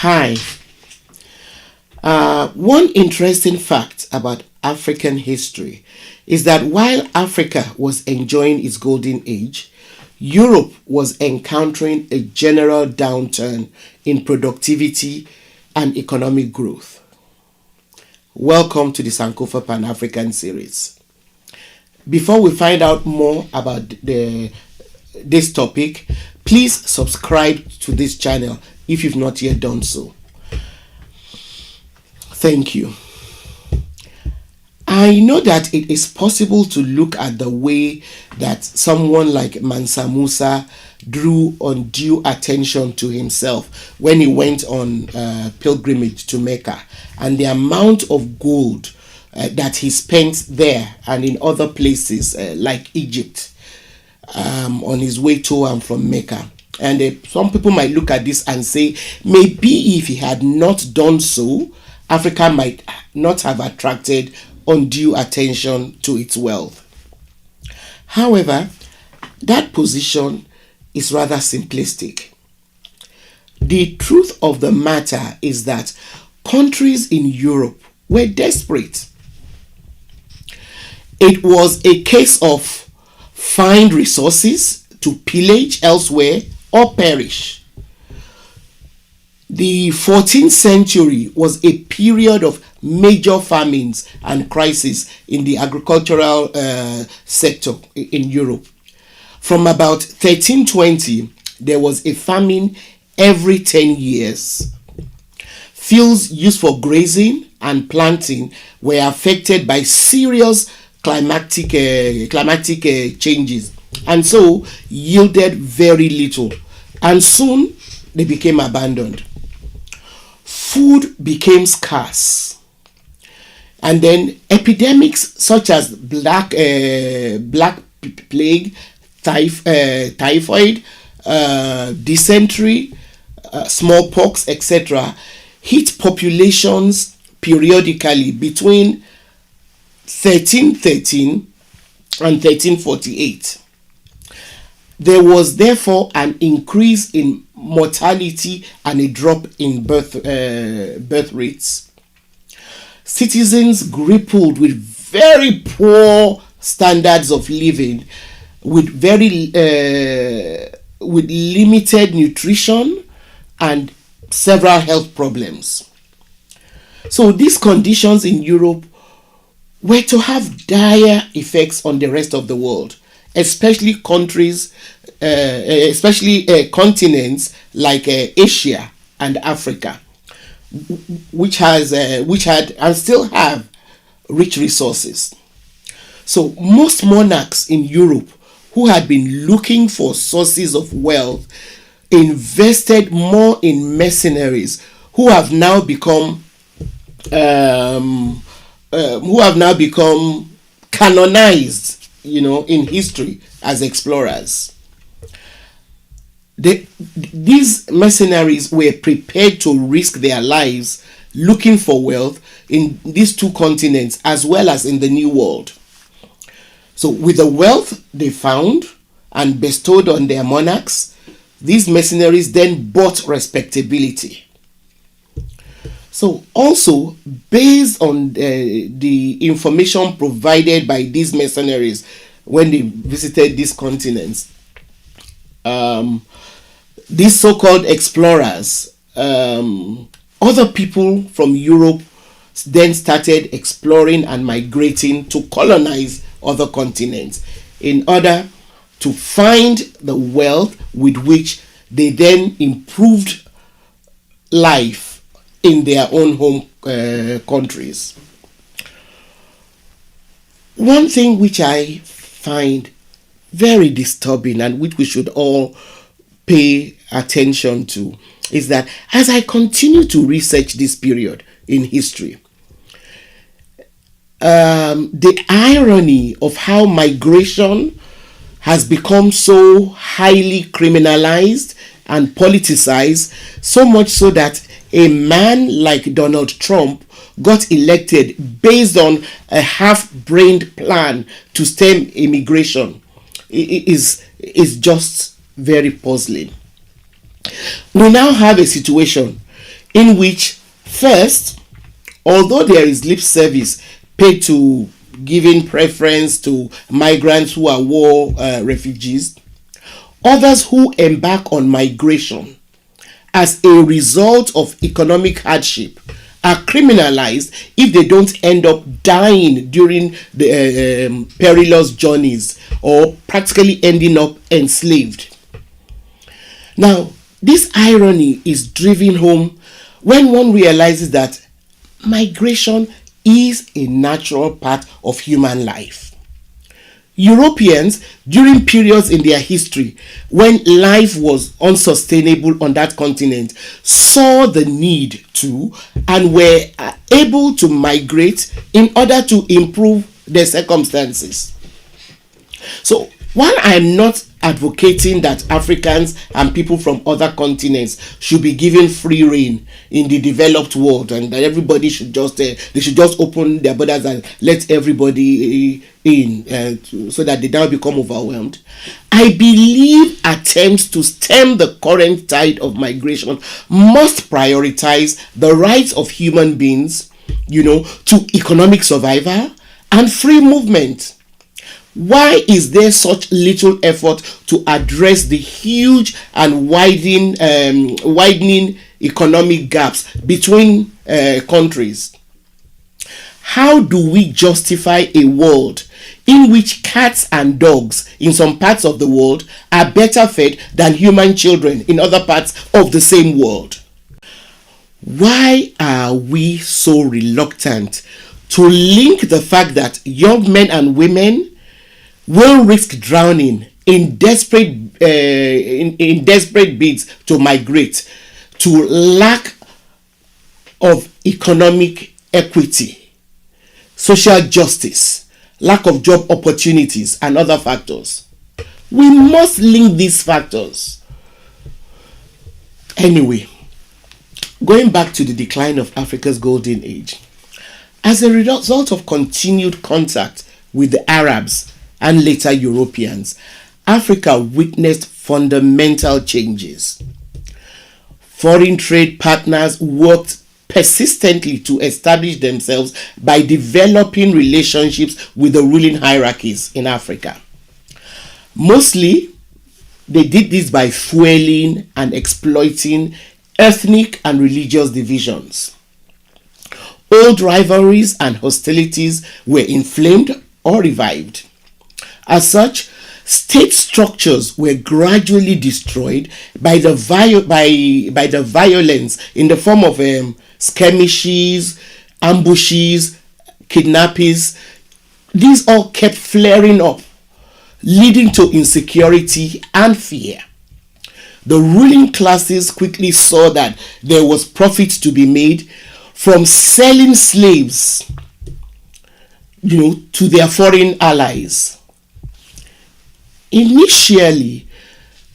Hi. One interesting fact about African history is that while Africa was enjoying its golden age, Europe was encountering a general downturn in productivity and economic growth. Welcome to the Sankofa Pan-African series. Before we find out more about this topic, please subscribe to this channel if you've not yet done so. Thank you. I know that it is possible to look at the way that someone like Mansa Musa drew undue attention to himself when he went on pilgrimage to Mecca, and the amount of gold that he spent there and in other places like Egypt on his way to and from Mecca. And some people might look at this and say, maybe if he had not done so, Africa might not have attracted undue attention to its wealth. However, that position is rather simplistic. The truth of the matter is that countries in Europe were desperate. It was a case of find resources to pillage elsewhere or perish. The 14th century was a period of major famines and crises in the agricultural sector in Europe. From about 1320, there was a famine every 10 years. Fields used for grazing and planting were affected by serious climatic changes, and so yielded very little, and soon they became abandoned. Food became scarce, and then epidemics such as black plague, typhoid, dysentery, smallpox, etc., hit populations periodically between 1313 and 1348. There was therefore an increase in mortality and a drop in birth rates. Citizens grappled with very poor standards of living, with limited nutrition and several health problems. So these conditions in Europe were to have dire effects on the rest of the world, especially continents like Asia and Africa, which had and still have rich resources. So most monarchs in Europe who had been looking for sources of wealth invested more in mercenaries who have now become canonized, in history as explorers. These mercenaries were prepared to risk their lives looking for wealth in these two continents as well as in the New World. So with the wealth they found and bestowed on their monarchs, these mercenaries then bought respectability. So also, based on the information provided by these mercenaries when they visited these continents, these so-called explorers, other people from Europe then started exploring and migrating to colonize other continents in order to find the wealth with which they then improved life in their own home countries. One thing which I find very disturbing and which we should all pay attention to is that as I continue to research this period in history, the irony of how migration has become so highly criminalized and politicized, so much so that a man like Donald Trump got elected based on a half-brained plan to stem immigration is just very puzzling. We now have a situation in which, first, although there is lip service paid to giving preference to migrants who are war refugees, others who embark on migration as a result of economic hardship are criminalized if they don't end up dying during the perilous journeys or practically ending up enslaved. Now, this irony is driven home when one realizes that migration is a natural part of human life. Europeans, during periods in their history when life was unsustainable on that continent, saw the need to and were able to migrate in order to improve their circumstances. So, while I'm not advocating that Africans and people from other continents should be given free rein in the developed world and that everybody should just they should just open their borders and let everybody in so that they don't become overwhelmed, I believe attempts to stem the current tide of migration must prioritize the rights of human beings, to economic survival and free movement. Why is there such little effort to address the huge and widening economic gaps between countries? How do we justify a world in which cats and dogs in some parts of the world are better fed than human children in other parts of the same world? Why are we so reluctant to link the fact that young men and women will risk drowning in desperate bids to migrate to lack of economic equity, social justice, lack of job opportunities, and other factors? We must link these factors. Anyway, going back to the decline of Africa's golden age, as a result of continued contact with the Arabs and later Europeans, Africa witnessed fundamental changes. Foreign trade partners worked persistently to establish themselves by developing relationships with the ruling hierarchies in Africa. Mostly, they did this by fueling and exploiting ethnic and religious divisions. Old rivalries and hostilities were inflamed or revived. As such, state structures were gradually destroyed by the violence in the form of skirmishes, ambushes, kidnappings. These all kept flaring up, leading to insecurity and fear. The ruling classes quickly saw that there was profit to be made from selling slaves, to their foreign allies. Initially,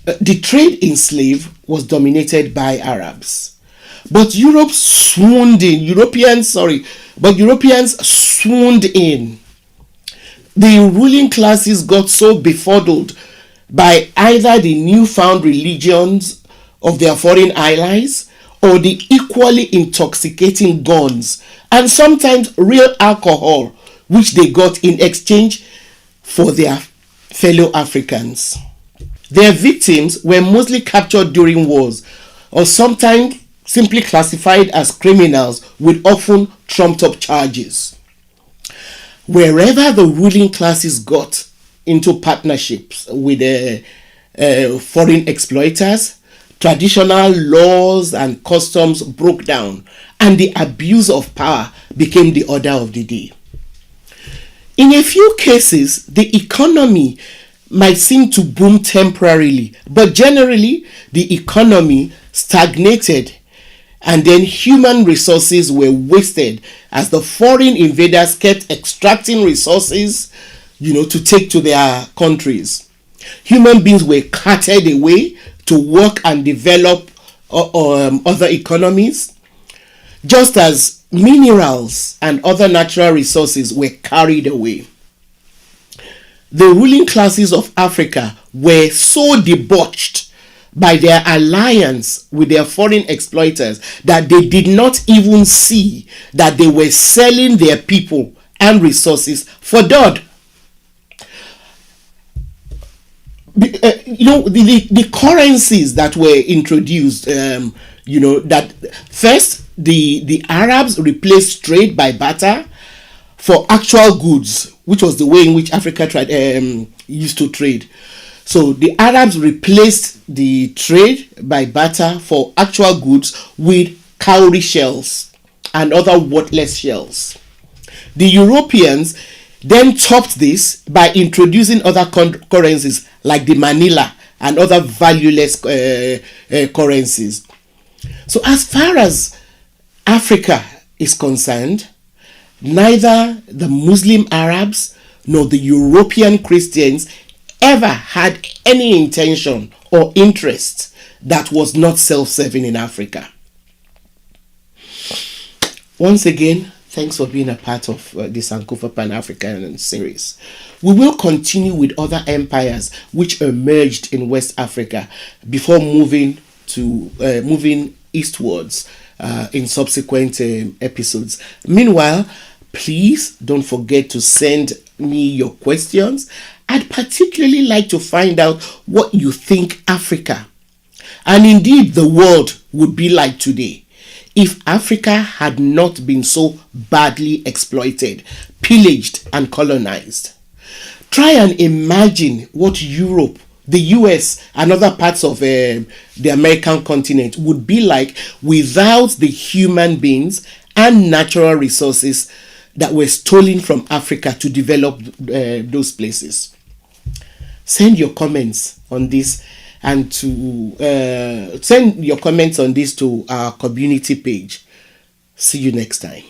the trade in slaves was dominated by Arabs, but Europeans swooned in. The ruling classes got so befuddled by either the newfound religions of their foreign allies or the equally intoxicating guns and sometimes real alcohol which they got in exchange for their fellow Africans. Their victims were mostly captured during wars or sometimes simply classified as criminals with often trumped up charges. Wherever the ruling classes got into partnerships with foreign exploiters, traditional laws and customs broke down and the abuse of power became the order of the day. In a few cases, the economy might seem to boom temporarily, but generally the economy stagnated and then human resources were wasted as the foreign invaders kept extracting resources, to take to their countries. Human beings were carted away to work and develop other economies, just as minerals and other natural resources were carried away. The ruling classes of Africa were so debauched by their alliance with their foreign exploiters that they did not even see that they were selling their people and resources for dud. The currencies that were introduced, that first the Arabs replaced trade by barter for actual goods, which was the way in which Africa used to trade. So the Arabs replaced the trade by barter for actual goods with cowrie shells and other worthless shells. The Europeans then topped this by introducing other currencies like the Manila and other valueless currencies. So as far as Africa is concerned, neither the Muslim Arabs nor the European Christians ever had any intention or interest that was not self-serving in Africa. Once again, thanks for being a part of the Sankofa Pan-African series. We will continue with other empires which emerged in West Africa before moving eastwards in subsequent episodes. Meanwhile, please don't forget to send me your questions. I'd particularly like to find out what you think Africa, and indeed the world, would be like today if Africa had not been so badly exploited, pillaged, and colonized. Try and imagine what Europe, the US, and other parts of the American continent would be like without the human beings and natural resources that were stolen from Africa to develop those places. Send your comments on this and to send your comments on this to our community page. See you next time.